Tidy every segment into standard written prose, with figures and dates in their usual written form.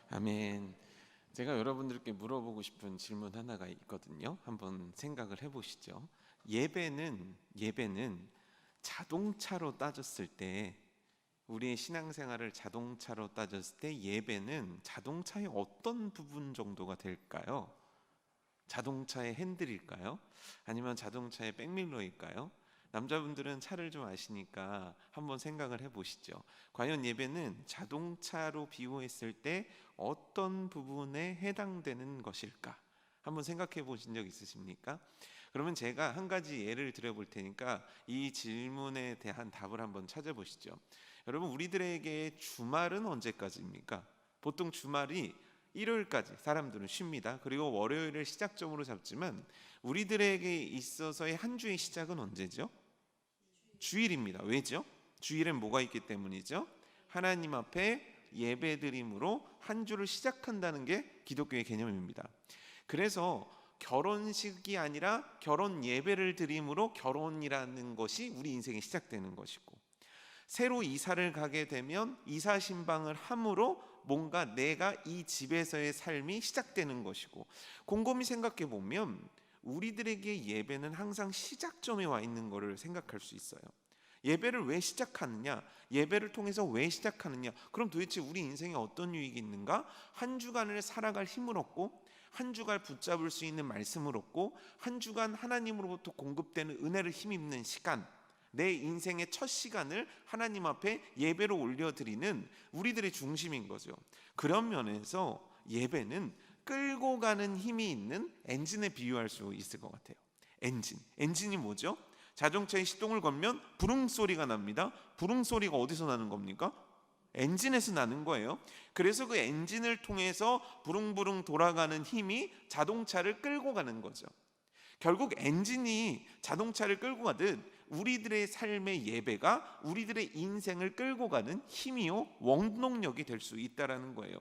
아멘. 제가 여러분들께 물어보고 싶은 질문 하나가 있거든요. 한번 생각을 해보시죠. 예배는 자동차로 따졌을 때, 우리의 신앙생활을 자동차로 따졌을 때 예배는 자동차의 어떤 부분 정도가 될까요? 자동차의 핸들일까요? 아니면 자동차의 백밀러일까요? 남자분들은 차를 좀 아시니까 한번 생각을 해보시죠. 과연 예배는 자동차로 비유했을 때 어떤 부분에 해당되는 것일까? 한번 생각해 보신 적 있으십니까? 그러면 제가 한 가지 예를 들어볼 테니까 이 질문에 대한 답을 한번 찾아보시죠. 여러분, 우리들에게 주말은 언제까지입니까? 보통 주말이 일요일까지 사람들은 쉽니다. 그리고 월요일을 시작점으로 잡지만 우리들에게 있어서의 한 주의 시작은 언제죠? 주일입니다. 왜죠? 주일엔 뭐가 있기 때문이죠? 하나님 앞에 예배드림으로 한 주를 시작한다는 게 기독교의 개념입니다. 그래서 결혼식이 아니라 결혼 예배를 드림으로 결혼이라는 것이 우리 인생이 시작되는 것이고, 새로 이사를 가게 되면 이사 신방을 함으로 뭔가 내가 이 집에서의 삶이 시작되는 것이고, 곰곰이 생각해 보면 우리들에게 예배는 항상 시작점에 와 있는 것을 생각할 수 있어요. 예배를 왜 시작하느냐? 예배를 통해서 왜 시작하느냐? 그럼 도대체 우리 인생에 어떤 유익이 있는가? 한 주간을 살아갈 힘을 얻고, 한 주간 붙잡을 수 있는 말씀을 얻고, 한 주간 하나님으로부터 공급되는 은혜를 힘입는 시간, 내 인생의 첫 시간을 하나님 앞에 예배로 올려드리는 우리들의 중심인 거죠. 그런 면에서 예배는 끌고 가는 힘이 있는 엔진에 비유할 수 있을 것 같아요. 엔진이 뭐죠? 자동차에 시동을 걸면 부릉 소리가 납니다. 부릉 소리가 어디서 나는 겁니까? 엔진에서 나는 거예요. 그래서 그 엔진을 통해서 부릉부릉 돌아가는 힘이 자동차를 끌고 가는 거죠. 결국 엔진이 자동차를 끌고 가듯 우리들의 삶의 예배가 우리들의 인생을 끌고 가는 힘이요 원동력이 될 수 있다라는 거예요.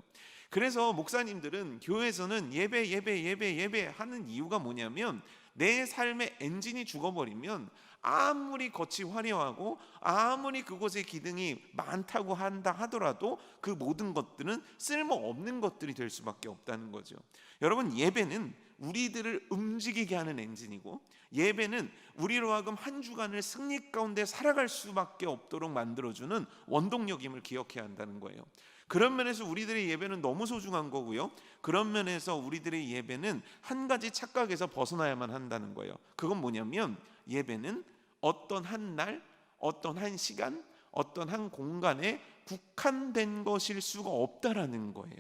그래서 목사님들은 교회에서는 예배 하는 이유가 뭐냐면, 내 삶의 엔진이 죽어버리면 아무리 겉이 화려하고 아무리 그곳에 기능이 많다고 한다 하더라도 그 모든 것들은 쓸모없는 것들이 될 수밖에 없다는 거죠. 여러분, 예배는 우리들을 움직이게 하는 엔진이고, 예배는 우리로 하여금 한 주간을 승리 가운데 살아갈 수밖에 없도록 만들어주는 원동력임을 기억해야 한다는 거예요. 그런 면에서 우리들의 예배는 너무 소중한 거고요, 그런 면에서 우리들의 예배는 한 가지 착각에서 벗어나야만 한다는 거예요. 그건 뭐냐면, 예배는 어떤 한 날, 어떤 한 시간, 어떤 한 공간에 국한된 것일 수가 없다라는 거예요.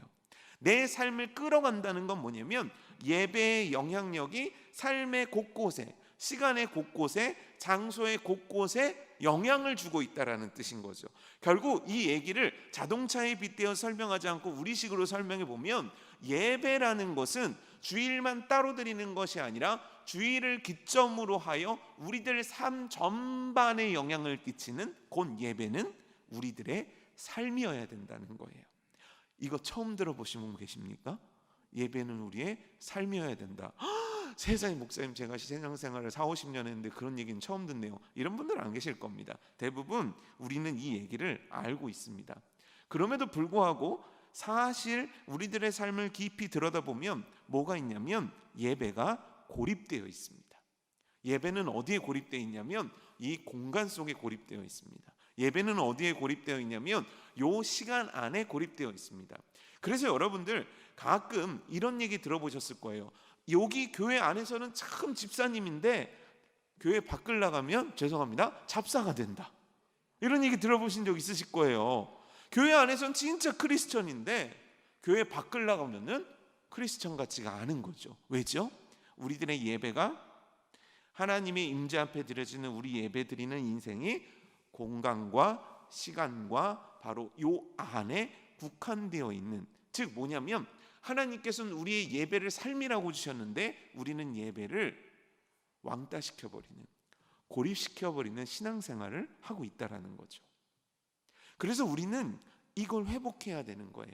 내 삶을 끌어간다는 건 뭐냐면, 예배의 영향력이 삶의 곳곳에, 시간의 곳곳에, 장소의 곳곳에 영향을 주고 있다라는 뜻인 거죠. 결국 이 얘기를 자동차에 빗대어 설명하지 않고 우리식으로 설명해 보면, 예배라는 것은 주일만 따로 드리는 것이 아니라 주일을 기점으로 하여 우리들 삶 전반에 영향을 끼치는 곧 예배는 우리들의 삶이어야 된다는 거예요. 이거 처음 들어보신 분 계십니까? 예배는 우리의 삶이어야 된다. 세상에, 목사님 제가 신앙생활을 40-50년 했는데 그런 얘기는 처음 듣네요. 이런 분들은 안 계실 겁니다. 대부분 우리는 이 얘기를 알고 있습니다. 그럼에도 불구하고 사실 우리들의 삶을 깊이 들여다보면 뭐가 있냐면, 예배가 고립되어 있습니다. 예배는 어디에 고립되어 있냐면 이 공간 속에 고립되어 있습니다. 예배는 어디에 고립되어 있냐면 요 시간 안에 고립되어 있습니다. 그래서 여러분들 가끔 이런 얘기 들어보셨을 거예요. 여기 교회 안에서는 참 집사님인데 교회 밖을 나가면 죄송합니다, 잡사가 된다. 이런 얘기 들어보신 적 있으실 거예요. 교회 안에서는 진짜 크리스천인데 교회 밖을 나가면은 크리스천 같지가 않은 거죠. 왜죠? 우리들의 예배가, 하나님의 임재 앞에 드려지는 우리 예배 드리는 인생이 공간과 시간과 바로 요 안에 국한되어 있는, 즉 뭐냐면 하나님께서는 우리의 예배를 삶이라고 주셨는데 우리는 예배를 왕따시켜버리는, 고립시켜버리는 신앙생활을 하고 있다라는 거죠. 그래서 우리는 이걸 회복해야 되는 거예요.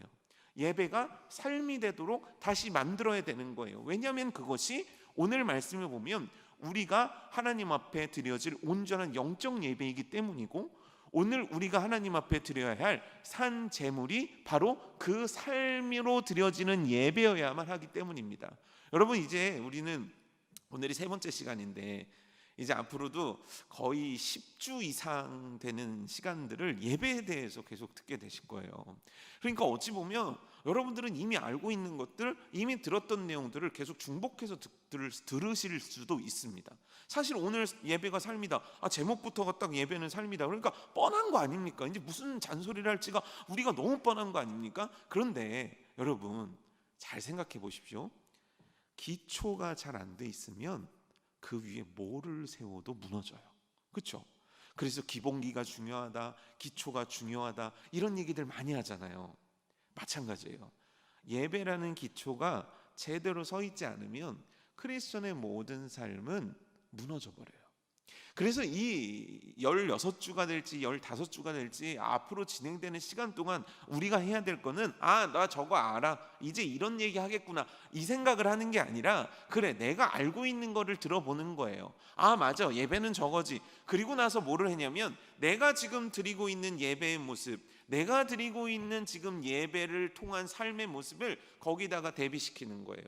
예배가 삶이 되도록 다시 만들어야 되는 거예요. 왜냐하면 그것이 오늘 말씀을 보면 우리가 하나님 앞에 드려질 온전한 영적 예배이기 때문이고, 오늘 우리가 하나님 앞에 드려야 할 산 제물이 바로 그 삶으로 드려지는 예배여야만 하기 때문입니다. 여러분, 이제 우리는 오늘이 세 번째 시간인데 이제 앞으로도 거의 10주 이상 되는 시간들을 예배에 대해서 계속 듣게 되실 거예요. 그러니까 어찌 보면 여러분들은 이미 알고 있는 것들, 이미 들었던 내용들을 계속 중복해서 들으실 수도 있습니다. 사실 오늘 예배가 삶이다. 제목부터가 딱 예배는 삶이다. 그러니까 뻔한 거 아닙니까? 이제 무슨 잔소리를 할지가 우리가 너무 뻔한 거 아닙니까? 그런데 여러분, 잘 생각해 보십시오. 기초가 잘 안 돼 있으면 그 위에 뭐를 세워도 무너져요. 그렇죠? 그래서 기본기가 중요하다, 기초가 중요하다, 이런 얘기들 많이 하잖아요. 마찬가지예요. 예배라는 기초가 제대로 서 있지 않으면 크리스천의 모든 삶은 무너져 버려요. 그래서 이 16주가 될지 15주가 될지 앞으로 진행되는 시간 동안 우리가 해야 될 거는 나 저거 알아, 이제 이런 얘기 하겠구나, 이 생각을 하는 게 아니라 그래, 내가 알고 있는 거를 들어보는 거예요. 맞아, 예배는 저거지. 그리고 나서 뭐를 했냐면 내가 지금 드리고 있는 예배의 모습, 내가 드리고 있는 지금 예배를 통한 삶의 모습을 거기다가 대비시키는 거예요.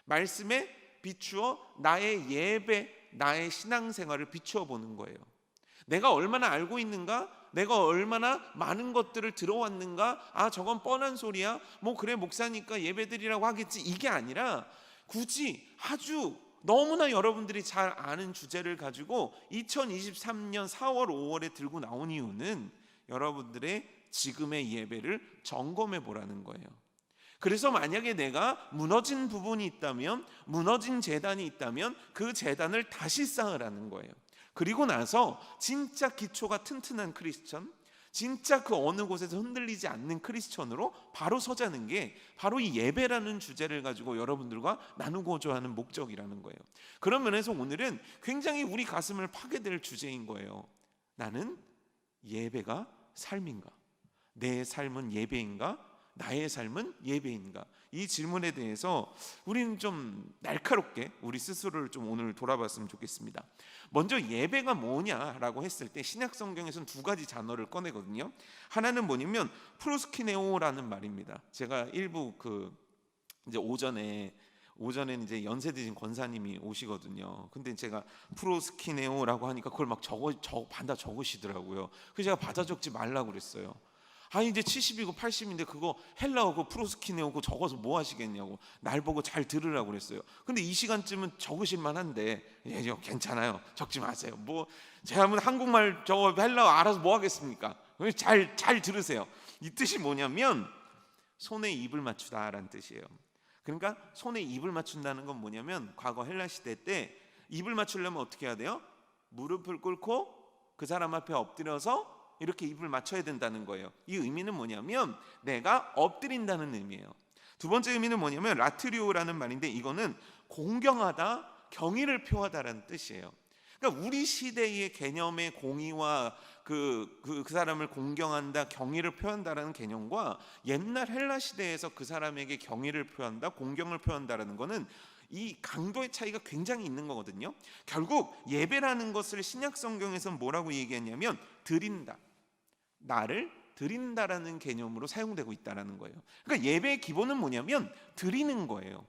말씀에 비추어 나의 예배, 나의 신앙생활을 비추어 보는 거예요. 내가 얼마나 알고 있는가, 내가 얼마나 많은 것들을 들어왔는가, 저건 뻔한 소리야, 뭐 그래 목사니까 예배드리라고 하겠지, 이게 아니라 굳이 아주 너무나 여러분들이 잘 아는 주제를 가지고 2023년 4월 5월에 들고 나온 이유는 여러분들의 지금의 예배를 점검해 보라는 거예요. 그래서 만약에 내가 무너진 부분이 있다면, 무너진 제단이 있다면 그 제단을 다시 쌓으라는 거예요. 그리고 나서 진짜 기초가 튼튼한 크리스천, 진짜 그 어느 곳에서 흔들리지 않는 크리스천으로 바로 서자는 게 바로 이 예배라는 주제를 가지고 여러분들과 나누고자 하는 목적이라는 거예요. 그런 면에서 오늘은 굉장히 우리 가슴을 파괴될 주제인 거예요. 나는 예배가 삶인가? 내 삶은 예배인가? 나의 삶은 예배인가? 이 질문에 대해서 우리는 좀 날카롭게 우리 스스로를 좀 오늘 돌아봤으면 좋겠습니다. 먼저 예배가 뭐냐라고 했을 때 신약 성경에서는 두 가지 단어를 꺼내거든요. 하나는 뭐냐면 프로스키네오라는 말입니다. 제가 일부 이제 오전에 이제 연세 드신 권사님이 오시거든요. 근데 제가 프로스키네오라고 하니까 그걸 막 받아 적으시더라고요. 그래서 제가 받아 적지 말라고 그랬어요. 이제 70이고 80인데 그거 헬라어고 프로스키네오고 적어서 뭐 하시겠냐고 날 보고 잘 들으라고 그랬어요. 근데 이 시간쯤은 적으실 만한데 괜찮아요, 적지 마세요. 뭐 제가 한번 한국말 저거 헬라어 알아서 뭐 하겠습니까? 잘 들으세요. 이 뜻이 뭐냐면 손에 입을 맞추다라는 뜻이에요. 그러니까 손에 입을 맞춘다는 건 뭐냐면 과거 헬라 시대 때 입을 맞추려면 어떻게 해야 돼요? 무릎을 꿇고 그 사람 앞에 엎드려서 이렇게 입을 맞춰야 된다는 거예요. 이 의미는 뭐냐면 내가 엎드린다는 의미예요. 두 번째 의미는 뭐냐면 라트리오라는 말인데 이거는 공경하다, 경의를 표하다라는 뜻이에요. 그러니까 우리 시대의 개념의 공의와 그 사람을 공경한다, 경의를 표한다라는 개념과 옛날 헬라 시대에서 그 사람에게 경의를 표한다, 공경을 표한다라는 거는 이 강도의 차이가 굉장히 있는 거거든요. 결국 예배라는 것을 신약 성경에서는 뭐라고 얘기했냐면 드린다, 나를 드린다라는 개념으로 사용되고 있다는 거예요. 그러니까 예배의 기본은 뭐냐면 드리는 거예요.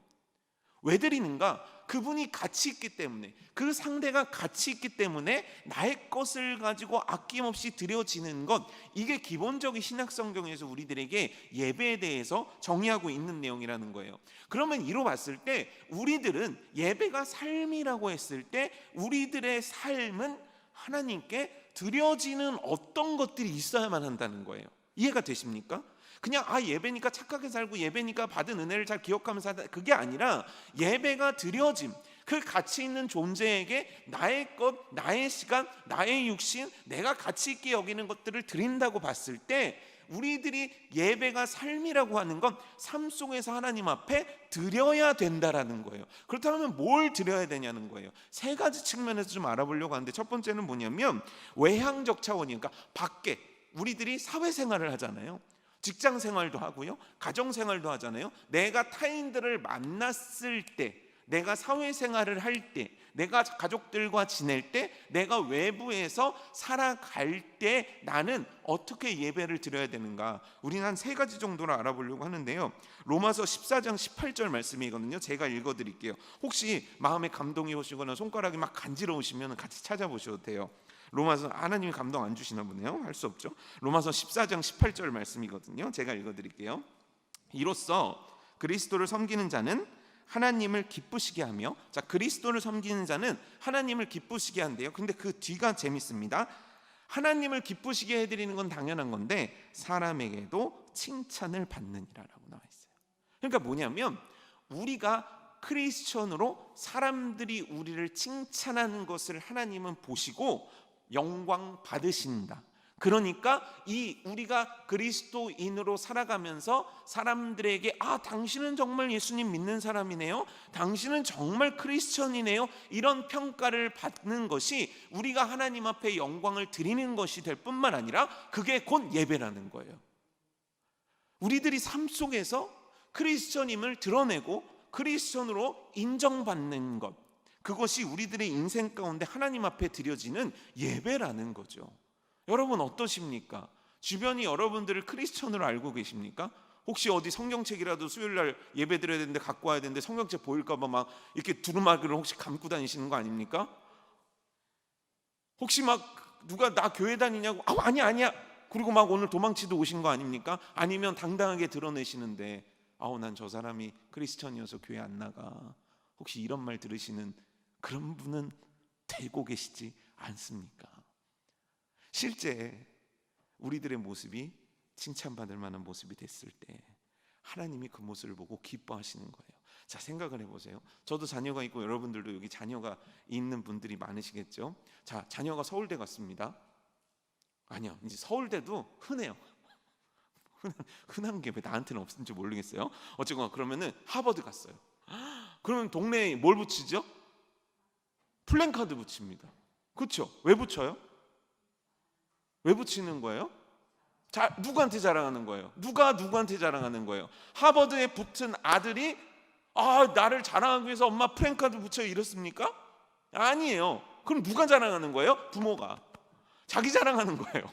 왜 드리는가? 그분이 가치 있기 때문에, 그 상대가 가치 있기 때문에 나의 것을 가지고 아낌없이 드려지는 것, 이게 기본적인 신약 성경에서 우리들에게 예배에 대해서 정의하고 있는 내용이라는 거예요. 그러면 이로 봤을 때 우리들은 예배가 삶이라고 했을 때 우리들의 삶은 하나님께 드려지는 어떤 것들이 있어야만 한다는 거예요. 이해가 되십니까? 그냥 예배니까 착하게 살고 예배니까 받은 은혜를 잘 기억하면서 하다, 그게 아니라 예배가 드려짐, 그 가치 있는 존재에게 나의 것, 나의 시간, 나의 육신, 내가 가치 있게 여기는 것들을 드린다고 봤을 때 우리들이 예배가 삶이라고 하는 건 삶 속에서 하나님 앞에 드려야 된다라는 거예요. 그렇다면 뭘 드려야 되냐는 거예요. 세 가지 측면에서 좀 알아보려고 하는데 첫 번째는 뭐냐면 외향적 차원이에요. 그러니까 밖에 우리들이 사회생활을 하잖아요. 직장 생활도 하고요, 가정 생활도 하잖아요. 내가 타인들을 만났을 때, 내가 사회생활을 할 때, 내가 가족들과 지낼 때, 내가 외부에서 살아갈 때 나는 어떻게 예배를 드려야 되는가? 우리는 한 3가지 정도를 알아보려고 하는데요. 로마서 14장 18절 말씀이거든요. 제가 읽어드릴게요. 혹시 마음에 감동이 오시거나 손가락이 막 간지러우시면 같이 찾아보셔도 돼요. 로마서, 하나님이 감동 안 주시나 보네요. 할 수 없죠. 로마서 14장 18절 말씀이거든요. 제가 읽어드릴게요. 이로써 그리스도를 섬기는 자는 하나님을 기쁘시게 하며, 자, 그리스도를 섬기는 자는 하나님을 기쁘시게 한대요. 근데 그 뒤가 재밌습니다. 하나님을 기쁘시게 해드리는 건 당연한 건데 사람에게도 칭찬을 받느니라라고 나와 있어요. 그러니까 뭐냐면 우리가 크리스천으로 사람들이 우리를 칭찬하는 것을 하나님은 보시고 영광 받으신다. 그러니까 우리가 그리스도인으로 살아가면서 사람들에게 당신은 정말 예수님 믿는 사람이네요, 당신은 정말 크리스천이네요, 이런 평가를 받는 것이 우리가 하나님 앞에 영광을 드리는 것이 될 뿐만 아니라 그게 곧 예배라는 거예요. 우리들이 삶 속에서 크리스천임을 드러내고 크리스천으로 인정받는 것, 그것이 우리들의 인생 가운데 하나님 앞에 드려지는 예배라는 거죠. 여러분 어떠십니까? 주변이 여러분들을 크리스천으로 알고 계십니까? 혹시 어디 성경책이라도 수요일날 예배 드려야 되는데 갖고 와야 되는데 성경책 보일까봐 막 이렇게 두루마기를 혹시 감고 다니시는 거 아닙니까? 혹시 막 누가 나 교회 다니냐고 아니야 그리고 막 오늘 도망치도 오신 거 아닙니까? 아니면 당당하게 드러내시는데 난 저 사람이 크리스천이어서 교회 안 나가, 혹시 이런 말 들으시는 그런 분은 되고 계시지 않습니까? 실제 우리들의 모습이 칭찬받을 만한 모습이 됐을 때 하나님이 그 모습을 보고 기뻐하시는 거예요. 자, 생각을 해보세요. 저도 자녀가 있고 여러분들도 여기 자녀가 있는 분들이 많으시겠죠. 자, 자녀가 서울대 갔습니다. 아니요, 이제 서울대도 흔해요. 흔한 게 왜 나한테는 없는지 모르겠어요. 어쨌거나 그러면은 하버드 갔어요. 그러면 동네에 뭘 붙이죠? 플랜카드 붙입니다. 그렇죠? 왜 붙여요? 왜 붙이는 거예요? 누구한테 자랑하는 거예요? 누가 누구한테 자랑하는 거예요? 하버드에 붙은 아들이 나를 자랑하기 위해서 엄마 플랜카드 붙여요 이렇습니까? 아니에요. 그럼 누가 자랑하는 거예요? 부모가. 자기 자랑하는 거예요.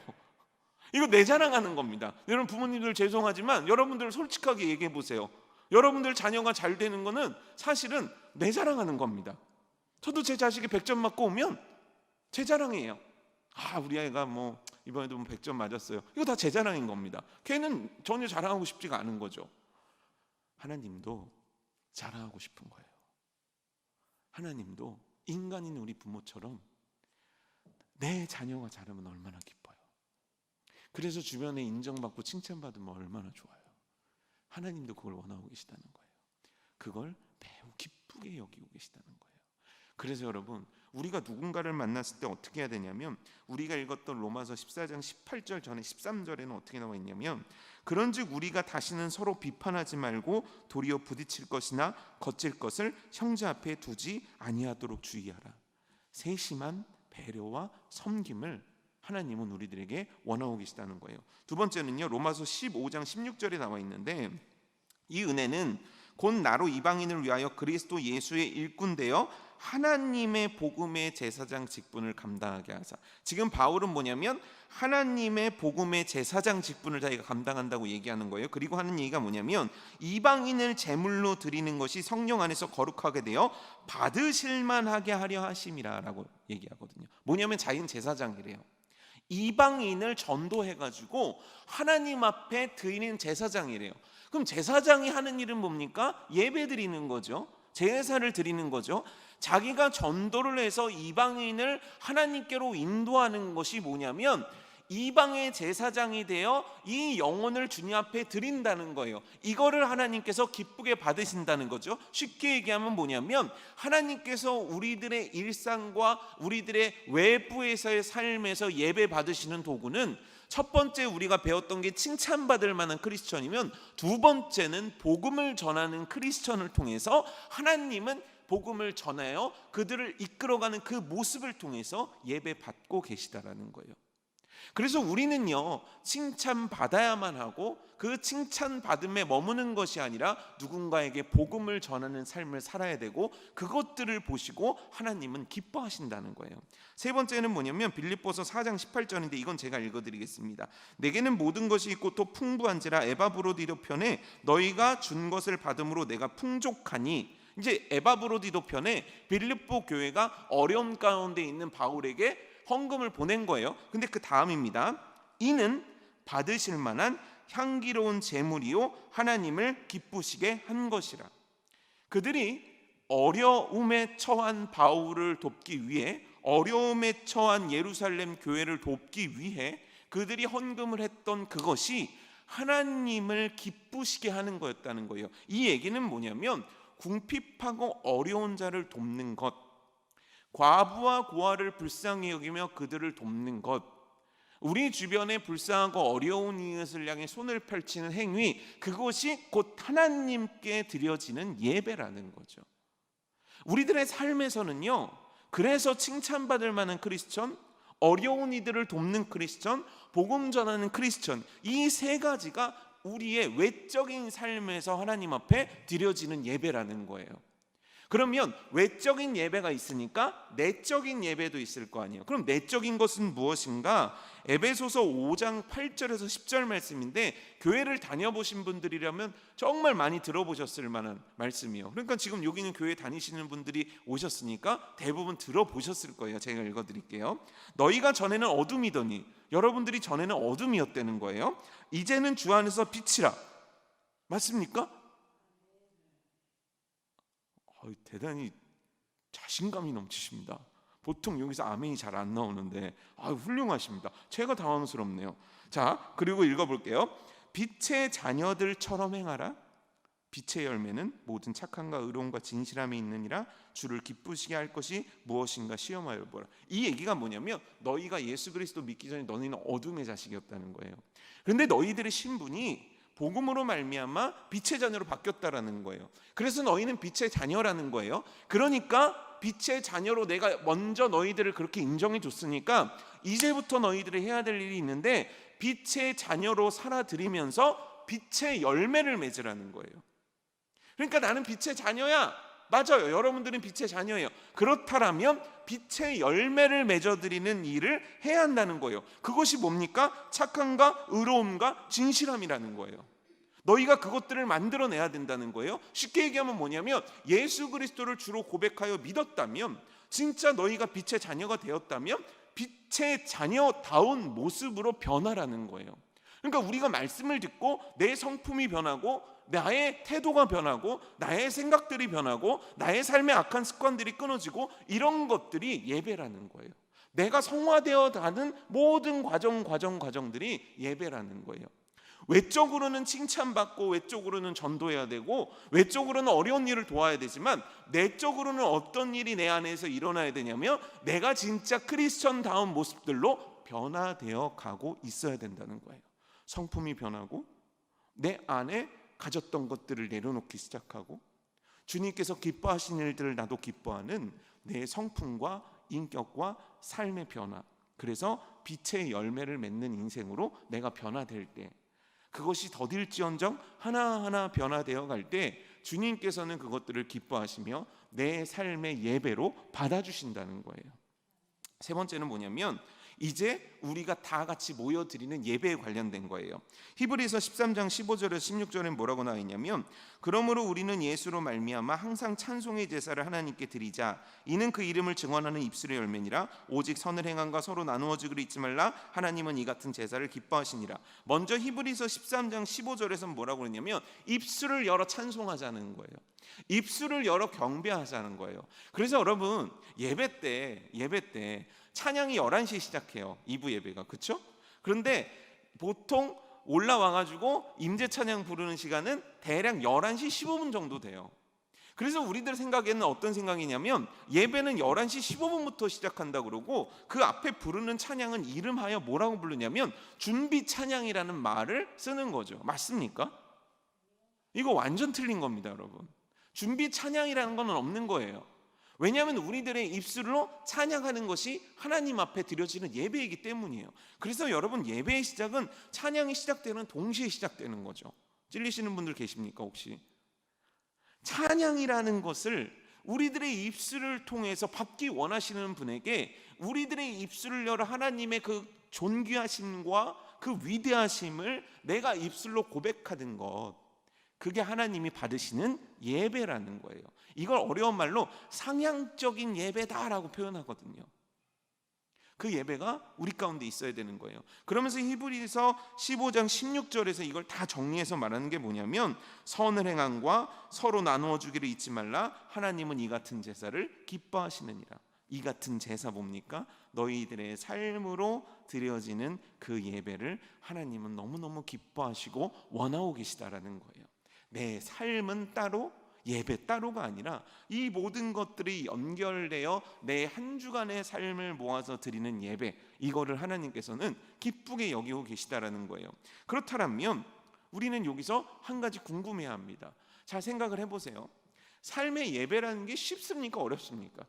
이거 내 자랑하는 겁니다. 여러분 부모님들 죄송하지만 여러분들 솔직하게 얘기해 보세요. 여러분들 자녀가 잘 되는 거는 사실은 내 자랑하는 겁니다. 저도 제 자식이 100점 맞고 오면 제 자랑이에요. 우리 아이가 이번에도 100점 맞았어요. 이거 다 제 자랑인 겁니다. 걔는 전혀 자랑하고 싶지가 않은 거죠. 하나님도 자랑하고 싶은 거예요. 하나님도 인간인 우리 부모처럼 내 자녀가 잘하면 얼마나 기뻐요. 그래서 주변에 인정받고 칭찬받으면 얼마나 좋아요. 하나님도 그걸 원하고 계시다는 거예요. 그걸 매우 기쁘게 여기고 계시다는 거예요. 그래서 여러분, 우리가 누군가를 만났을 때 어떻게 해야 되냐면, 우리가 읽었던 로마서 14장 18절 전에 13절에는 어떻게 나와 있냐면, 그런즉 우리가 다시는 서로 비판하지 말고 도리어 부딪힐 것이나 거칠 것을 형제 앞에 두지 아니하도록 주의하라. 세심한 배려와 섬김을 하나님은 우리들에게 원하고 계시다는 거예요. 두 번째는요, 로마서 15장 16절에 나와 있는데, 이 은혜는 곧 나로 이방인을 위하여 그리스도 예수의 일꾼 되어 하나님의 복음의 제사장 직분을 감당하게 하사. 지금 바울은 뭐냐면 하나님의 복음의 제사장 직분을 자기가 감당한다고 얘기하는 거예요. 그리고 하는 얘기가 뭐냐면 이방인을 제물로 드리는 것이 성령 안에서 거룩하게 되어 받으실 만하게 하려 하심이라라고 얘기하거든요. 뭐냐면 자기는 제사장이래요. 이방인을 전도해가지고 하나님 앞에 드리는 제사장이래요. 그럼 제사장이 하는 일은 뭡니까? 예배 드리는 거죠. 제사를 드리는 거죠. 자기가 전도를 해서 이방인을 하나님께로 인도하는 것이 뭐냐면 이방의 제사장이 되어 이 영혼을 주님 앞에 드린다는 거예요. 이거를 하나님께서 기쁘게 받으신다는 거죠. 쉽게 얘기하면 뭐냐면 하나님께서 우리들의 일상과 우리들의 외부에서의 삶에서 예배 받으시는 도구는 첫 번째 우리가 배웠던 게 칭찬받을 만한 크리스천이면, 두 번째는 복음을 전하는 크리스천을 통해서 하나님은 복음을 전하여 그들을 이끌어가는 그 모습을 통해서 예배 받고 계시다라는 거예요. 그래서 우리는요, 칭찬받아야만 하고 그 칭찬받음에 머무는 것이 아니라 누군가에게 복음을 전하는 삶을 살아야 되고, 그것들을 보시고 하나님은 기뻐하신다는 거예요. 세 번째는 뭐냐면 빌립보서 4장 18절인데 이건 제가 읽어드리겠습니다. 내게는 모든 것이 있고 또 풍부한지라 에바브로디도 편에 너희가 준 것을 받음으로 내가 풍족하니. 이제 에바브로디도 편에 빌립보 교회가 어려움 가운데 있는 바울에게 헌금을 보낸 거예요. 근데 그 다음입니다. 이는 받으실 만한 향기로운 제물이요 하나님을 기쁘시게 한 것이라. 그들이 어려움에 처한 바울을 돕기 위해, 어려움에 처한 예루살렘 교회를 돕기 위해 그들이 헌금을 했던 그것이 하나님을 기쁘시게 하는 거였다는 거예요. 이 얘기는 뭐냐면 궁핍하고 어려운 자를 돕는 것, 과부와 고아를 불쌍히 여기며 그들을 돕는 것, 우리 주변에 불쌍하고 어려운 이웃을 향해 손을 펼치는 행위, 그것이 곧 하나님께 드려지는 예배라는 거죠. 우리들의 삶에서는요, 그래서 칭찬받을 만한 크리스천, 어려운 이들을 돕는 크리스천, 복음 전하는 크리스천, 이 세 가지가 우리의 외적인 삶에서 하나님 앞에 드려지는 예배라는 거예요. 그러면 외적인 예배가 있으니까 내적인 예배도 있을 거 아니에요. 그럼 내적인 것은 무엇인가? 에베소서 5장 8절에서 10절 말씀인데, 교회를 다녀보신 분들이라면 정말 많이 들어보셨을 만한 말씀이에요. 그러니까 지금 여기는 교회 다니시는 분들이 오셨으니까 대부분 들어보셨을 거예요. 제가 읽어드릴게요. 너희가 전에는 어둠이더니, 여러분들이 전에는 어둠이었다는 거예요. 이제는 주 안에서 빛이라. 맞습니까? 대단히 자신감이 넘치십니다. 보통 여기서 아멘이 잘 안 나오는데 훌륭하십니다. 제가 당황스럽네요. 자, 그리고 읽어볼게요. 빛의 자녀들처럼 행하라. 빛의 열매는 모든 착함과 의로움과 진실함이 있느니라. 주를 기쁘시게 할 것이 무엇인가 시험하여 보라. 이 얘기가 뭐냐면 너희가 예수 그리스도 믿기 전에 너희는 어둠의 자식이었다는 거예요. 그런데 너희들의 신분이 복음으로 말미암아 빛의 자녀로 바뀌었다라는 거예요. 그래서 너희는 빛의 자녀라는 거예요. 그러니까 빛의 자녀로 내가 먼저 너희들을 그렇게 인정해 줬으니까 이제부터 너희들이 해야 될 일이 있는데, 빛의 자녀로 살아들이면서 빛의 열매를 맺으라는 거예요. 그러니까 나는 빛의 자녀야. 맞아요. 여러분들은 빛의 자녀예요. 그렇다면 빛의 열매를 맺어드리는 일을 해야 한다는 거예요. 그것이 뭡니까? 착함과 의로움과 진실함이라는 거예요. 너희가 그것들을 만들어내야 된다는 거예요. 쉽게 얘기하면 뭐냐면 예수 그리스도를 주로 고백하여 믿었다면, 진짜 너희가 빛의 자녀가 되었다면 빛의 자녀다운 모습으로 변하라는 거예요. 그러니까 우리가 말씀을 듣고 내 성품이 변하고 나의 태도가 변하고 나의 생각들이 변하고 나의 삶의 악한 습관들이 끊어지고, 이런 것들이 예배라는 거예요. 내가 성화되어 가는 모든 과정들이 예배라는 거예요. 외적으로는 칭찬받고 외적으로는 전도해야 되고 외적으로는 어려운 일을 도와야 되지만, 내적으로는 어떤 일이 내 안에서 일어나야 되냐면 내가 진짜 크리스천다운 모습들로 변화되어 가고 있어야 된다는 거예요. 성품이 변하고 내 안에 가졌던 것들을 내려놓기 시작하고, 주님께서 기뻐하시는 일들을 나도 기뻐하는 내 성품과 인격과 삶의 변화, 그래서 빛의 열매를 맺는 인생으로 내가 변화될 때, 그것이 더딜지언정 하나하나 변화되어 갈 때 주님께서는 그것들을 기뻐하시며 내 삶의 예배로 받아주신다는 거예요. 세 번째는 뭐냐면 이제 우리가 다 같이 모여드리는 예배에 관련된 거예요. 히브리서 13장 15절에서 16절에 뭐라고 나와 있냐면, 그러므로 우리는 예수로 말미암아 항상 찬송의 제사를 하나님께 드리자. 이는 그 이름을 증언하는 입술의 열매니라. 오직 선을 행함과 서로 나누어 주기를 잊지 말라. 하나님은 이 같은 제사를 기뻐하시니라. 먼저 히브리서 13장 15절에서 뭐라고 그러냐면 입술을 열어 찬송하자는 거예요. 입술을 열어 경배하자는 거예요. 그래서 여러분 예배 때 찬양이 11시에 시작해요. 2부 예배가. 그렇죠? 그런데 보통 올라와가지고 임재 찬양 부르는 시간은 대략 11시 15분 정도 돼요. 그래서 우리들 생각에는 어떤 생각이냐면 예배는 11시 15분부터 시작한다 그러고, 그 앞에 부르는 찬양은 이름하여 뭐라고 부르냐면 준비 찬양이라는 말을 쓰는 거죠. 맞습니까? 이거 완전 틀린 겁니다, 여러분. 준비 찬양이라는 건 없는 거예요. 왜냐하면 우리들의 입술로 찬양하는 것이 하나님 앞에 드려지는 예배이기 때문이에요. 그래서 여러분, 예배의 시작은 찬양이 시작되는 동시에 시작되는 거죠. 찔리시는 분들 계십니까 혹시? 찬양이라는 것을 우리들의 입술을 통해서 받기 원하시는 분에게 우리들의 입술을 열어 하나님의 그 존귀하심과 그 위대하심을 내가 입술로 고백하는 것, 그게 하나님이 받으시는 예배라는 거예요. 이걸 어려운 말로 상향적인 예배다라고 표현하거든요. 그 예배가 우리 가운데 있어야 되는 거예요. 그러면서 히브리서 15장 16절에서 이걸 다 정리해서 말하는 게 뭐냐면, 선을 행함과 서로 나누어 주기를 잊지 말라. 하나님은 이 같은 제사를 기뻐하시느니라. 이 같은 제사 뭡니까? 너희들의 삶으로 드려지는 그 예배를 하나님은 너무너무 기뻐하시고 원하고 계시다라는 거예요. 내 삶은 따로, 예배 따로가 아니라 이 모든 것들이 연결되어 내 한 주간의 삶을 모아서 드리는 예배, 이거를 하나님께서는 기쁘게 여기고 계시다라는 거예요. 그렇다면 우리는 여기서 한 가지 궁금해합니다. 잘 생각을 해보세요. 삶의 예배라는 게 쉽습니까? 어렵습니까?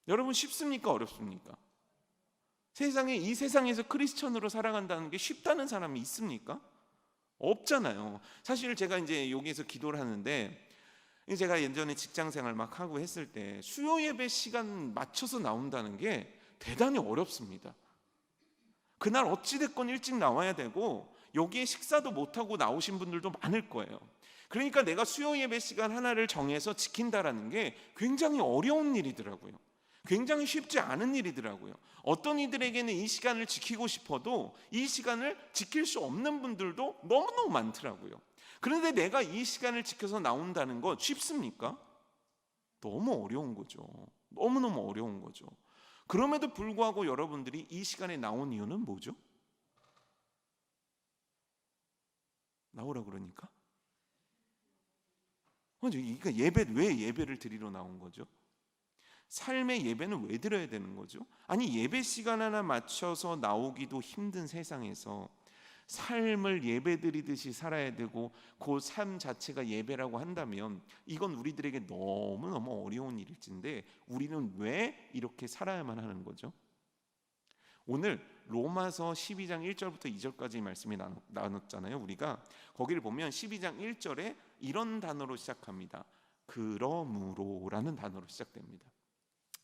여러분, 쉽습니까? 어렵습니까? 이 세상에서 크리스천으로 살아간다는 게 쉽다는 사람이 있습니까? 없잖아요. 사실 제가 이제 여기에서 기도를 하는데, 제가 예전에 직장생활 막 하고 했을 때 수요 예배 시간 맞춰서 나온다는 게 대단히 어렵습니다. 그날 어찌됐건 일찍 나와야 되고 여기에 식사도 못하고 나오신 분들도 많을 거예요. 그러니까 내가 수요 예배 시간 하나를 정해서 지킨다라는 게 굉장히 어려운 일이더라고요. 굉장히 쉽지 않은 일이더라고요. 어떤 이들에게는 이 시간을 지키고 싶어도 이 시간을 지킬 수 없는 분들도 너무너무 많더라고요. 그런데 내가 이 시간을 지켜서 나온다는 건 쉽습니까? 너무 어려운 거죠. 너무너무 어려운 거죠. 그럼에도 불구하고 여러분들이 이 시간에 나온 이유는 뭐죠? 나오라 그러니까? 그러니까 왜 예배를 드리러 나온 거죠? 삶의 예배는 왜 드려야 되는 거죠? 아니, 예배 시간 하나 맞춰서 나오기도 힘든 세상에서 삶을 예배드리듯이 살아야 되고 그 삶 자체가 예배라고 한다면 이건 우리들에게 너무너무 어려운 일일진데 우리는 왜 이렇게 살아야만 하는 거죠? 오늘 로마서 12장 1절부터 2절까지 말씀이 나눴잖아요. 우리가 거기를 보면 12장 1절에 이런 단어로 시작합니다. 그러므로라는 단어로 시작됩니다.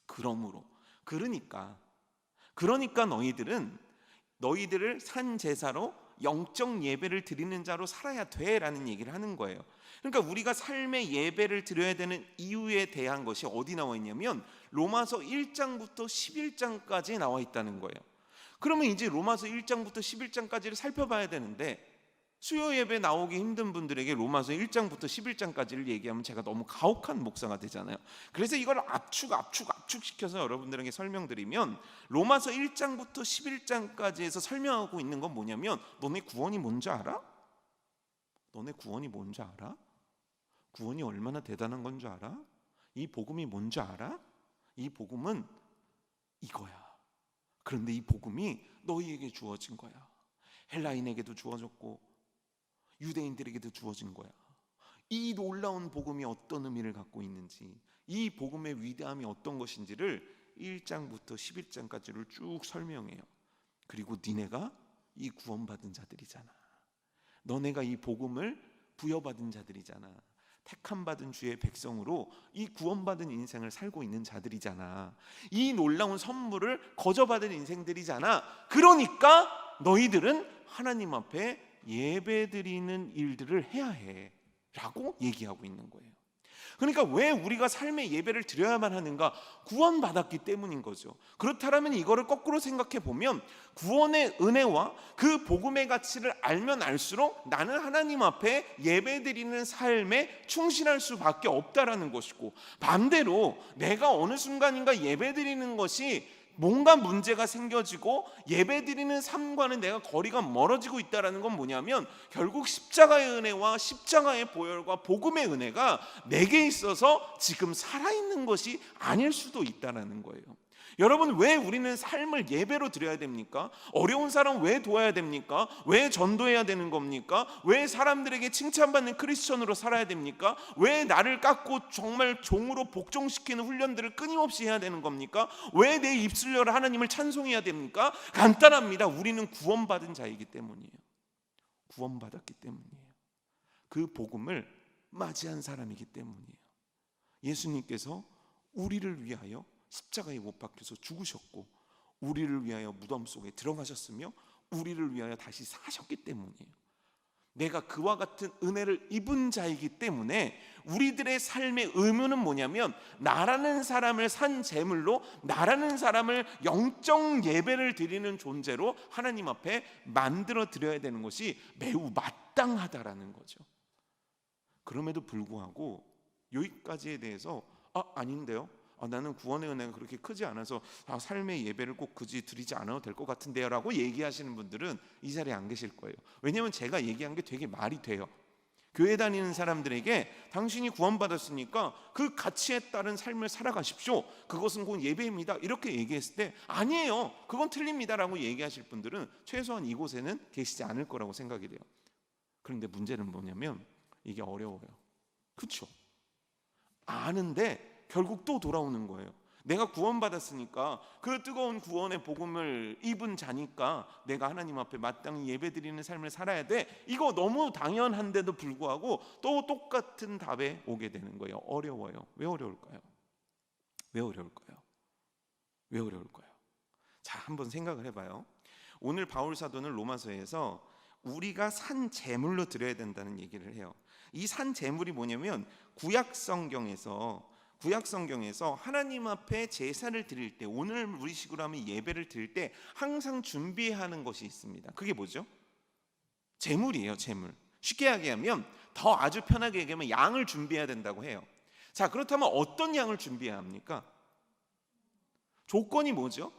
그러므로, 그러니까 너희들을 산 제사로 영적 예배를 드리는 자로 살아야 돼라는 얘기를 하는 거예요. 그러니까 우리가 삶의 예배를 드려야 되는 이유에 대한 것이 어디 나와 있냐면 로마서 1장부터 11장까지 나와 있다는 거예요. 그러면 이제 로마서 1장부터 11장까지를 살펴봐야 되는데, 수요 예배 나오기 힘든 분들에게 로마서 1장부터 11장까지를 얘기하면 제가 너무 가혹한 목사가 되잖아요. 그래서 이걸 압축시켜서 여러분들에게 설명드리면, 로마서 1장부터 11장까지에서 설명하고 있는 건 뭐냐면, 너네 구원이 뭔지 알아? 너네 구원이 뭔지 알아? 구원이 얼마나 대단한 건 줄 알아? 이 복음이 뭔지 알아? 이 복음은 이거야. 그런데 이 복음이 너희에게 주어진 거야. 헬라인에게도 주어졌고 유대인들에게도 주어진 거야. 이 놀라운 복음이 어떤 의미를 갖고 있는지, 이 복음의 위대함이 어떤 것인지를 1장부터 11장까지를 쭉 설명해요. 그리고 니네가 이 구원받은 자들이잖아. 너네가 이 복음을 부여받은 자들이잖아. 택함받은 주의 백성으로 이 구원받은 인생을 살고 있는 자들이잖아. 이 놀라운 선물을 거저받은 인생들이잖아. 그러니까 너희들은 하나님 앞에 예배드리는 일들을 해야 해 라고 얘기하고 있는 거예요. 그러니까 왜 우리가 삶의 예배를 드려야만 하는가? 구원받았기 때문인 거죠. 그렇다면 이거를 거꾸로 생각해 보면 구원의 은혜와 그 복음의 가치를 알면 알수록 나는 하나님 앞에 예배드리는 삶에 충실할 수밖에 없다라는 것이고, 반대로 내가 어느 순간인가 예배드리는 것이 뭔가 문제가 생겨지고 예배드리는 삶과는 내가 거리가 멀어지고 있다는 건 뭐냐면, 결국 십자가의 은혜와 십자가의 보혈과 복음의 은혜가 내게 있어서 지금 살아있는 것이 아닐 수도 있다는 거예요. 여러분, 왜 우리는 삶을 예배로 드려야 됩니까? 어려운 사람 왜 도와야 됩니까? 왜 전도해야 되는 겁니까? 왜 사람들에게 칭찬받는 크리스천으로 살아야 됩니까? 왜 나를 깎고 정말 종으로 복종시키는 훈련들을 끊임없이 해야 되는 겁니까? 왜 내 입술 열어 하나님을 찬송해야 됩니까? 간단합니다. 우리는 구원받은 자이기 때문이에요. 구원받았기 때문이에요. 그 복음을 맞이한 사람이기 때문이에요. 예수님께서 우리를 위하여 십자가에 못 박혀서 죽으셨고, 우리를 위하여 무덤 속에 들어가셨으며, 우리를 위하여 다시 사셨기 때문이에요. 내가 그와 같은 은혜를 입은 자이기 때문에 우리들의 삶의 의무는 뭐냐면, 나라는 사람을 산 제물로, 나라는 사람을 영적 예배를 드리는 존재로 하나님 앞에 만들어 드려야 되는 것이 매우 마땅하다라는 거죠. 그럼에도 불구하고 여기까지에 대해서 아닌데요, 나는 구원의 은혜가 그렇게 크지 않아서 삶의 예배를 꼭 굳이 드리지 않아도 될 것 같은데요 라고 얘기하시는 분들은 이 자리에 안 계실 거예요. 왜냐하면 제가 얘기한 게 되게 말이 돼요. 교회 다니는 사람들에게 당신이 구원받았으니까 그 가치에 따른 삶을 살아가십시오, 그것은 곧 예배입니다, 이렇게 얘기했을 때 아니에요, 그건 틀립니다 라고 얘기하실 분들은 최소한 이곳에는 계시지 않을 거라고 생각이 돼요. 그런데 문제는 뭐냐면 이게 어려워요. 그렇죠? 아는데 결국 또 돌아오는 거예요. 내가 구원받았으니까, 그 뜨거운 구원의 복음을 입은 자니까 내가 하나님 앞에 마땅히 예배드리는 삶을 살아야 돼. 이거 너무 당연한데도 불구하고 또 똑같은 답에 오게 되는 거예요. 어려워요. 왜 어려울까요? 왜 어려울까요? 왜 어려울까요? 자, 한번 생각을 해봐요. 오늘 바울 사도는 로마서에서 우리가 산 제물로 드려야 된다는 얘기를 해요. 이 산 제물이 뭐냐면, 구약 성경에서 하나님 앞에 제사를 드릴 때, 오늘 우리식으로 하면 예배를 드릴 때 항상 준비해야 하는 것이 있습니다. 그게 뭐죠? 제물이에요. 제물. 쉽게 얘기하면, 더 아주 편하게 얘기하면 양을 준비해야 된다고 해요. 자, 그렇다면 어떤 양을 준비해야 합니까? 조건이 뭐죠?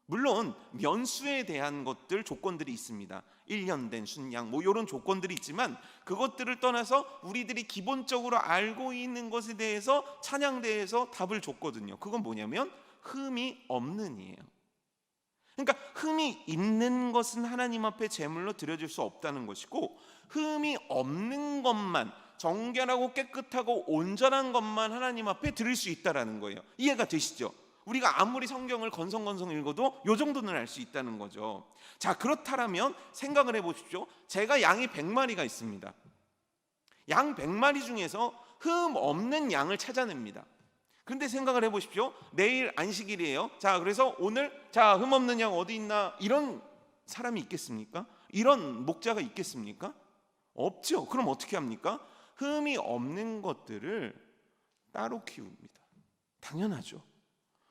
물론 면수에 대한 것들, 조건들이 있습니다. 1년 된 순양 이런 조건들이 있지만, 그것들을 떠나서 우리들이 기본적으로 알고 있는 것에 대해서 찬양대에서 답을 줬거든요. 그건 뭐냐면 흠이 없는 이에요. 그러니까 흠이 있는 것은 하나님 앞에 제물로 드려질 수 없다는 것이고, 흠이 없는 것만, 정결하고 깨끗하고 온전한 것만 하나님 앞에 드릴 수 있다라는 거예요. 이해가 되시죠? 우리가 아무리 성경을 건성건성 읽어도 요 정도는 알 수 있다는 거죠. 자, 그렇다면 생각을 해보십시오. 제가 양이 100마리가 있습니다. 양 100마리 중에서 흠 없는 양을 찾아냅니다. 근데 생각을 해보십시오. 내일 안식일이에요. 자, 그래서 오늘 흠 없는 양 어디 있나, 이런 사람이 있겠습니까? 이런 목자가 있겠습니까? 없죠. 그럼 어떻게 합니까? 흠이 없는 것들을 따로 키웁니다. 당연하죠.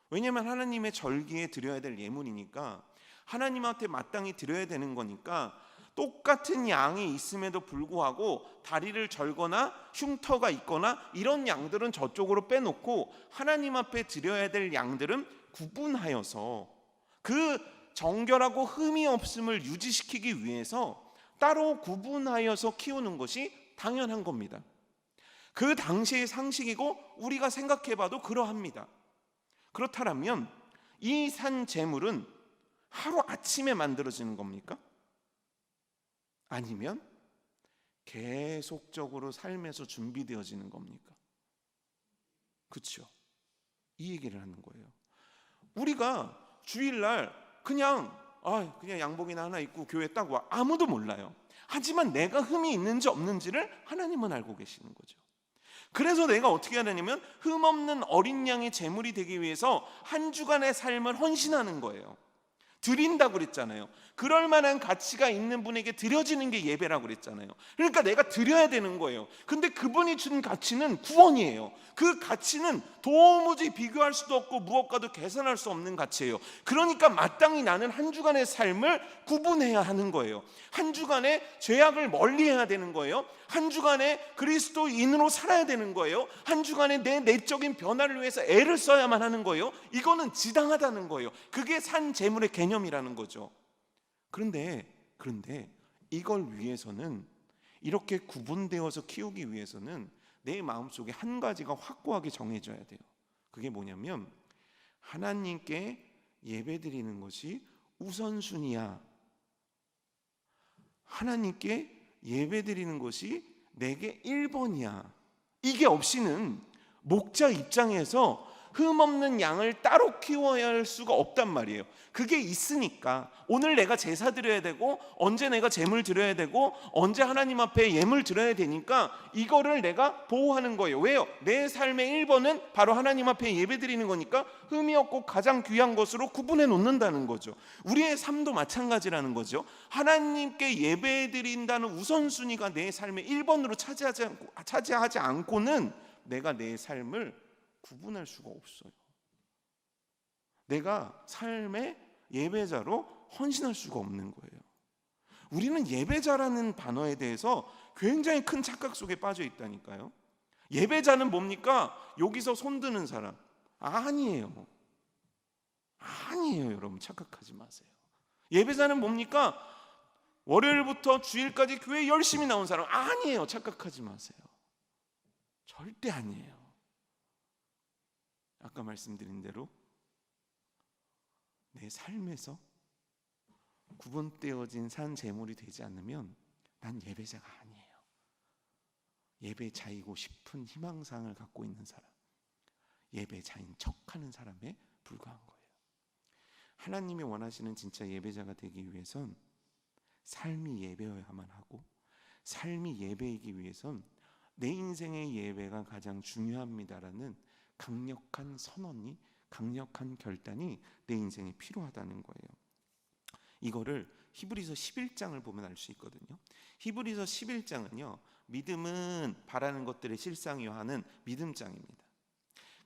왜냐하면 하나님의 절기에 드려야 될 예물이니까, 하나님한테 마땅히 드려야 되는 거니까, 똑같은 양이 있음에도 불구하고 다리를 절거나 흉터가 있거나 이런 양들은 저쪽으로 빼놓고, 하나님 앞에 드려야 될 양들은 구분하여서 그 정결하고 흠이 없음을 유지시키기 위해서 따로 구분하여서 키우는 것이 당연한 겁니다. 그 당시의 상식이고 우리가 생각해봐도 그러합니다. 그렇다면 이 산 제물은 하루 아침에 만들어지는 겁니까? 아니면 계속적으로 삶에서 준비되어지는 겁니까? 그렇죠? 이 얘기를 하는 거예요. 우리가 주일날 그냥 양복이나 하나 입고 교회 딱 와, 아무도 몰라요. 하지만 내가 흠이 있는지 없는지를 하나님은 알고 계시는 거죠. 그래서 내가 어떻게 하냐면, 흠 없는 어린 양의 제물이 되기 위해서 한 주간의 삶을 헌신하는 거예요. 드린다고 그랬잖아요. 그럴 만한 가치가 있는 분에게 드려지는 게 예배라고 그랬잖아요. 그러니까 내가 드려야 되는 거예요. 근데 그분이 준 가치는 구원이에요. 그 가치는 도무지 비교할 수도 없고 무엇과도 계산할 수 없는 가치예요. 그러니까 마땅히 나는 한 주간의 삶을 구분해야 하는 거예요. 한 주간의 죄악을 멀리해야 되는 거예요. 한 주간에 그리스도인으로 살아야 되는 거예요. 한 주간에 내 내적인 변화를 위해서 애를 써야만 하는 거예요. 이거는 지당하다는 거예요. 그게 산 제물의 개념이라는 거죠. 그런데 이걸 위해서는, 이렇게 구분되어서 키우기 위해서는 내 마음속에 한 가지가 확고하게 정해져야 돼요. 그게 뭐냐면, 하나님께 예배드리는 것이 우선순위야. 하나님께 예배드리는 것이 내게 1번이야. 이게 없이는 목자 입장에서 흠없는 양을 따로 키워야 할 수가 없단 말이에요. 그게 있으니까 오늘 내가 제사 드려야 되고, 언제 내가 제물 드려야 되고, 언제 하나님 앞에 예물 드려야 되니까 이거를 내가 보호하는 거예요. 왜요? 내 삶의 1번은 바로 하나님 앞에 예배 드리는 거니까 흠이 없고 가장 귀한 것으로 구분해 놓는다는 거죠. 우리의 삶도 마찬가지라는 거죠. 하나님께 예배 드린다는 우선순위가 내 삶의 1번으로 차지하지 않고는 내가 내 삶을 구분할 수가 없어요. 내가 삶의 예배자로 헌신할 수가 없는 거예요. 우리는 예배자라는 단어에 대해서 굉장히 큰 착각 속에 빠져 있다니까요. 예배자는 뭡니까? 여기서 손드는 사람. 아니에요. 여러분, 착각하지 마세요. 예배자는 뭡니까? 월요일부터 주일까지 교회 열심히 나온 사람. 아니에요. 착각하지 마세요. 절대 아니에요. 아까 말씀드린 대로 내 삶에서 구분되어진 산 제물이 되지 않으면 난 예배자가 아니에요. 예배자이고 싶은 희망상을 갖고 있는 사람, 예배자인 척하는 사람에 불과한 거예요. 하나님이 원하시는 진짜 예배자가 되기 위해선 삶이 예배여야만 하고, 삶이 예배이기 위해선 내 인생의 예배가 가장 중요합니다라는 강력한 선언이, 강력한 결단이 내 인생에 필요하다는 거예요. 이거를 히브리서 11장을 보면 알 수 있거든요. 히브리서 11장은요, 믿음은 바라는 것들의 실상이요 하는 믿음장입니다.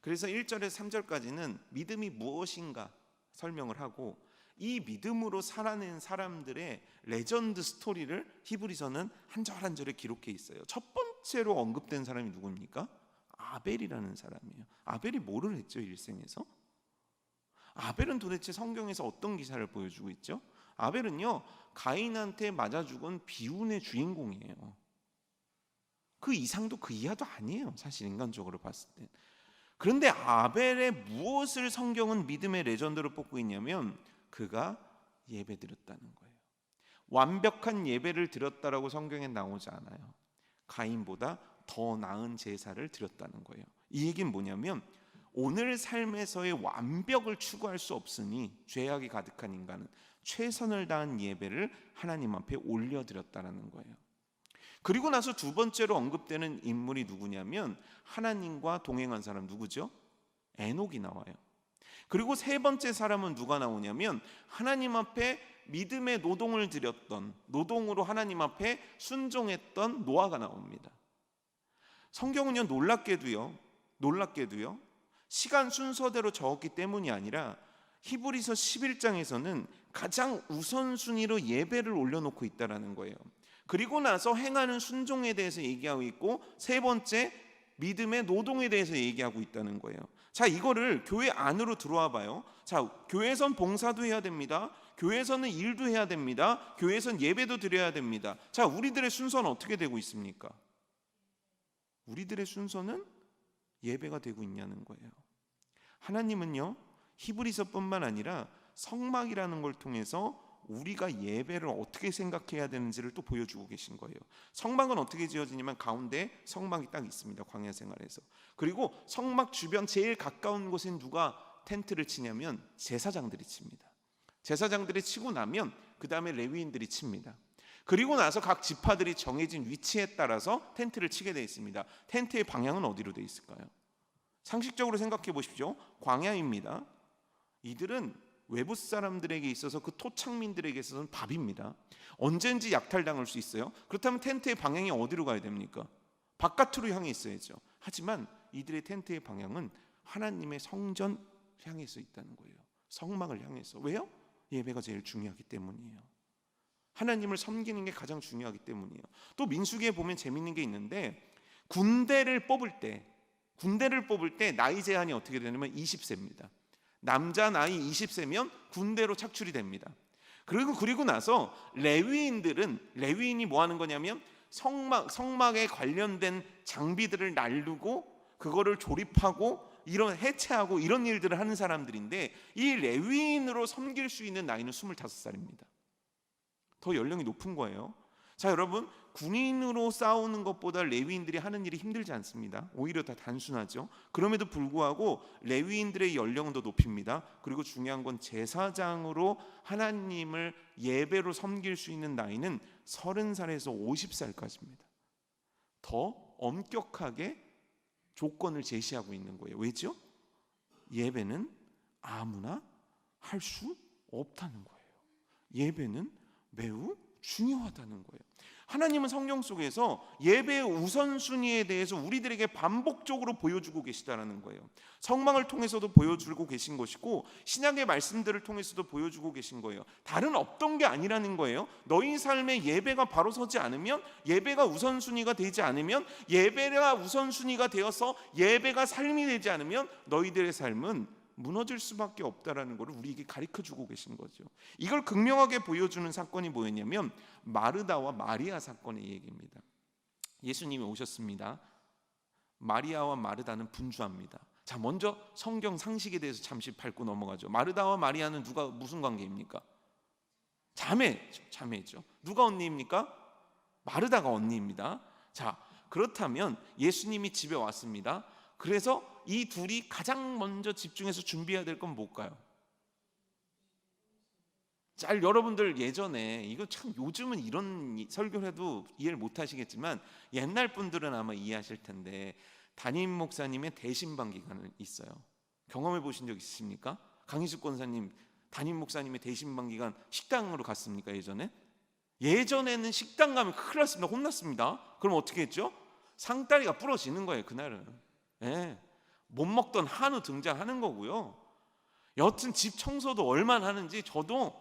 그래서 1절에서 3절까지는 믿음이 무엇인가 설명을 하고, 이 믿음으로 살아낸 사람들의 레전드 스토리를 히브리서는 한 절 한 절에 기록해 있어요. 첫 번째로 언급된 사람이 누굽니까? 아벨이라는 사람이에요. 아벨이 뭐를 했죠, 일생에서? 아벨은 도대체 성경에서 어떤 기사를 보여주고 있죠? 아벨은요, 가인한테 맞아 죽은 비운의 주인공이에요. 그 이상도 그 이하도 아니에요, 사실 인간적으로 봤을 때. 그런데 아벨의 무엇을 성경은 믿음의 레전드로 뽑고 있냐면, 그가 예배드렸다는 거예요. 완벽한 예배를 드렸다라고 성경에 나오지 않아요. 가인보다 더 나은 제사를 드렸다는 거예요. 이 얘기는 뭐냐면, 오늘 삶에서의 완벽을 추구할 수 없으니 죄악이 가득한 인간은 최선을 다한 예배를 하나님 앞에 올려드렸다는 거예요. 그리고 나서 두 번째로 언급되는 인물이 누구냐면, 하나님과 동행한 사람 누구죠? 에녹이 나와요. 그리고 세 번째 사람은 누가 나오냐면, 하나님 앞에 믿음의 노동을 드렸던, 노동으로 하나님 앞에 순종했던 노아가 나옵니다. 성경은요, 놀랍게도요 시간 순서대로 적었기 때문이 아니라 히브리서 11장에서는 가장 우선순위로 예배를 올려놓고 있다는 거예요. 그리고 나서 행하는 순종에 대해서 얘기하고 있고, 세 번째 믿음의 노동에 대해서 얘기하고 있다는 거예요. 자, 이거를 교회 안으로 들어와 봐요. 자, 교회에선 봉사도 해야 됩니다. 교회에서는 일도 해야 됩니다. 교회에선 예배도 드려야 됩니다. 자, 우리들의 순서는 어떻게 되고 있습니까? 우리들의 순서는 예배가 되고 있냐는 거예요. 하나님은요, 히브리서뿐만 아니라 성막이라는 걸 통해서 우리가 예배를 어떻게 생각해야 되는지를 또 보여주고 계신 거예요. 성막은 어떻게 지어지냐면, 가운데 성막이 딱 있습니다, 광야 생활에서. 그리고 성막 주변 제일 가까운 곳엔 누가 텐트를 치냐면 제사장들이 칩니다. 제사장들이 치고 나면 그 다음에 레위인들이 칩니다. 그리고 나서 각 지파들이 정해진 위치에 따라서 텐트를 치게 되어 있습니다. 텐트의 방향은 어디로 되어 있을까요? 상식적으로 생각해 보십시오. 광야입니다. 이들은 외부 사람들에게 있어서, 그 토착민들에게 있어서는 밥입니다. 언제든지 약탈당할 수 있어요. 그렇다면 텐트의 방향이 어디로 가야 됩니까? 바깥으로 향해 있어야죠. 하지만 이들의 텐트의 방향은 하나님의 성전 향해서 있다는 거예요. 성막을 향해서. 왜요? 예배가 제일 중요하기 때문이에요. 하나님을 섬기는 게 가장 중요하기 때문이에요. 또 민수기에 보면 재밌는 게 있는데, 군대를 뽑을 때 나이 제한이 어떻게 되냐면 20세입니다. 남자 나이 20세면 군대로 착출이 됩니다. 그리고 나서 레위인이 뭐 하는 거냐면, 성막에 관련된 장비들을 나르고 그거를 조립하고 이런 해체하고 이런 일들을 하는 사람들인데, 이 레위인으로 섬길 수 있는 나이는 25살입니다. 더 연령이 높은 거예요. 자, 여러분, 군인으로 싸우는 것보다 레위인들이 하는 일이 힘들지 않습니다. 오히려 다 단순하죠. 그럼에도 불구하고 레위인들의 연령은 더 높입니다. 그리고 중요한 건 제사장으로 하나님을 예배로 섬길 수 있는 나이는 30살에서 50살까지입니다. 더 엄격하게 조건을 제시하고 있는 거예요. 왜죠? 예배는 아무나 할 수 없다는 거예요. 예배는 매우 중요하다는 거예요. 하나님은 성경 속에서 예배의 우선순위에 대해서 우리들에게 반복적으로 보여주고 계시다는 거예요. 성막을 통해서도 보여주고 계신 것이고, 신약의 말씀들을 통해서도 보여주고 계신 거예요. 다른 없던 게 아니라는 거예요. 너희 삶에 예배가 바로 서지 않으면, 예배가 우선순위가 되지 않으면, 예배가 우선순위가 되어서 예배가 삶이 되지 않으면 너희들의 삶은 무너질 수밖에 없다라는 것을 우리에게 가르쳐주고 계신 거죠. 이걸 극명하게 보여주는 사건이 뭐였냐면 마르다와 마리아 사건의 얘기입니다. 예수님이 오셨습니다. 마리아와 마르다는 분주합니다. 자, 먼저 성경 상식에 대해서 잠시 밟고 넘어가죠. 마르다와 마리아는 무슨 관계입니까? 자매죠. 누가 언니입니까? 마르다가 언니입니다. 자, 그렇다면 예수님이 집에 왔습니다. 그래서 이 둘이 가장 먼저 집중해서 준비해야 될 건 뭘까요? 잘, 여러분들 예전에, 이거 참 요즘은 이런 설교를 해도 이해를 못 하시겠지만 옛날 분들은 아마 이해하실 텐데, 담임 목사님의 대신방 기간이 있어요. 경험해 보신 적 있으십니까? 강희숙 권사님 담임 목사님의 대신방 기간 식당으로 갔습니까? 예전에는 식당 가면 큰일 났습니다. 혼났습니다. 그럼 어떻게 했죠? 상다리가 부러지는 거예요. 그날은. 못 먹던 한우 등장하는 거고요. 여튼 집 청소도 얼마나 하는지, 저도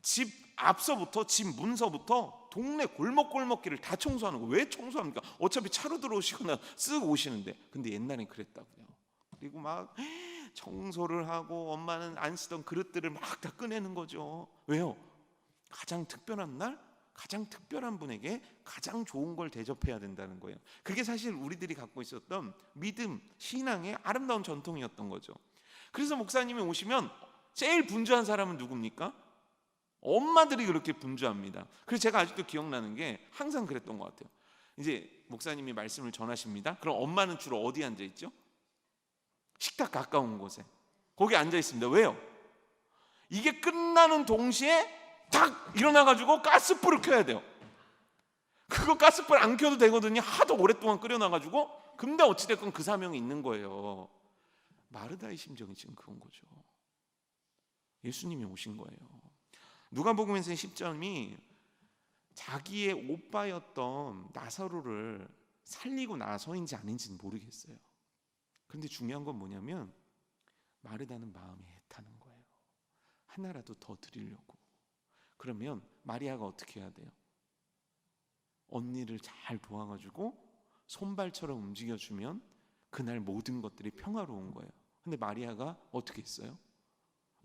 집 앞서부터, 집 문서부터 동네 골목골목길을 다 청소하는 거예요. 왜 청소합니까? 어차피 차로 들어오시거나 쓱 오시는데. 근데 옛날엔 그랬다고요. 그리고 막 청소를 하고 엄마는 안 쓰던 그릇들을 막 다 꺼내는 거죠. 왜요? 가장 특별한 날, 가장 특별한 분에게 가장 좋은 걸 대접해야 된다는 거예요. 그게 사실 우리들이 갖고 있었던 믿음, 신앙의 아름다운 전통이었던 거죠. 그래서 목사님이 오시면 제일 분주한 사람은 누굽니까? 엄마들이 그렇게 분주합니다. 그래서 제가 아직도 기억나는 게 항상 그랬던 것 같아요. 이제 목사님이 말씀을 전하십니다. 그럼 엄마는 주로 어디 앉아 있죠? 식탁 가까운 곳에 거기 앉아 있습니다. 왜요? 이게 끝나는 동시에 탁 일어나가지고 가스불을 켜야 돼요. 그거 가스불 안 켜도 되거든요. 하도 오랫동안 끓여놔가지고. 근데 어찌됐건 그 사명이 있는 거예요. 마르다의 심정이 지금 그런 거죠. 예수님이 오신 거예요. 누가복음에서의 10점이 자기의 오빠였던 나사로를 살리고 나서인지 아닌지는 모르겠어요. 그런데 중요한 건 뭐냐면 마르다는 마음이 애타는 거예요. 하나라도 더 드리려고. 그러면 마리아가 어떻게 해야 돼요? 언니를 잘 도와가지고 손발처럼 움직여주면 그날 모든 것들이 평화로운 거예요. 근데 마리아가 어떻게 했어요?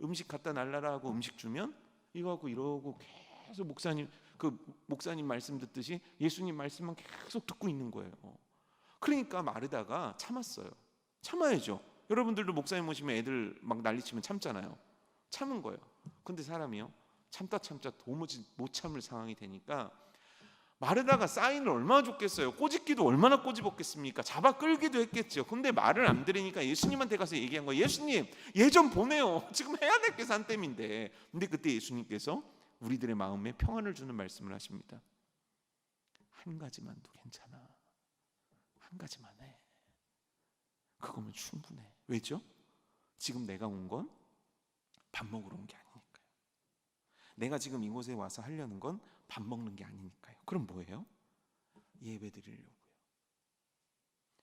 음식 갖다 날라라 하고 음식 주면 이거 하고 이러고 계속 목사님 말씀 듣듯이 예수님 말씀만 계속 듣고 있는 거예요. 그러니까 마르다가 참았어요. 참아야죠. 여러분들도 목사님 오시면 애들 막 난리치면 참잖아요. 참은 거예요. 근데 사람이요, 참다 도무지 못 참을 상황이 되니까 마르다가 사인을 얼마나 줬겠어요. 꼬집기도 얼마나 꼬집었겠습니까? 잡아 끌기도 했겠죠. 근데 말을 안 들으니까 예수님한테 가서 얘기한 거예요. 예수님, 얘 좀 보내요. 지금 해야 될 게 산땜인데. 근데 그때 예수님께서 우리들의 마음에 평안을 주는 말씀을 하십니다. 한 가지만도 괜찮아. 한 가지만 해. 그거면 충분해. 왜죠? 지금 내가 온 건 밥 먹으러 온 게 아니니까요. 내가 지금 이곳에 와서 하려는 건 밥 먹는 게 아니니까요. 그럼 뭐예요? 예배 드리려고요.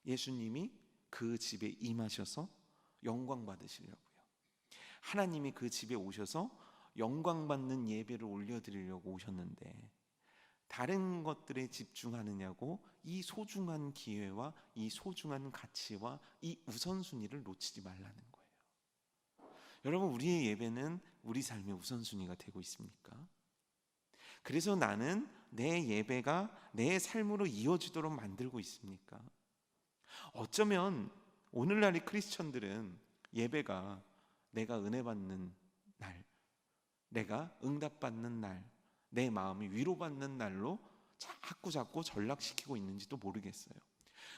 예수님이 그 집에 임하셔서 영광 받으시려고요. 하나님이 그 집에 오셔서 영광 받는 예배를 올려드리려고 오셨는데 다른 것들에 집중하느냐고 이 소중한 기회와 이 소중한 가치와 이 우선순위를 놓치지 말라는 거예요. 여러분, 우리의 예배는 우리 삶의 우선순위가 되고 있습니까? 그래서 나는 내 예배가 내 삶으로 이어지도록 만들고 있습니까? 어쩌면 오늘날의 크리스천들은 예배가 내가 은혜 받는 날, 내가 응답받는 날, 내 마음이 위로받는 날로 자꾸 전락시키고 있는지도 모르겠어요.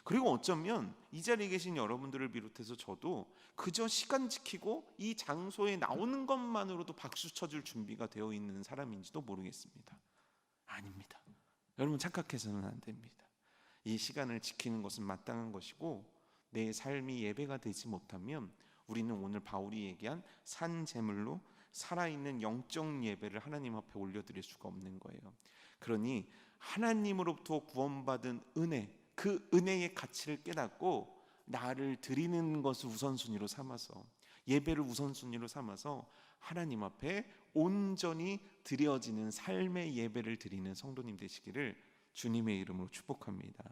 그리고 어쩌면 이 자리에 계신 여러분들을 비롯해서 저도 그저 시간 지키고 이 장소에 나오는 것만으로도 박수 쳐줄 준비가 되어 있는 사람인지도 모르겠습니다. 아닙니다. 여러분 착각해서는 안 됩니다. 이 시간을 지키는 것은 마땅한 것이고, 내 삶이 예배가 되지 못하면 우리는 오늘 바울이 얘기한 산 제물로 살아있는 영적 예배를 하나님 앞에 올려드릴 수가 없는 거예요. 그러니 하나님으로부터 구원받은 은혜, 그 은혜의 가치를 깨닫고 나를 드리는 것을 우선순위로 삼아서, 예배를 우선순위로 삼아서 하나님 앞에 온전히 드려지는 삶의 예배를 드리는 성도님 되시기를 주님의 이름으로 축복합니다.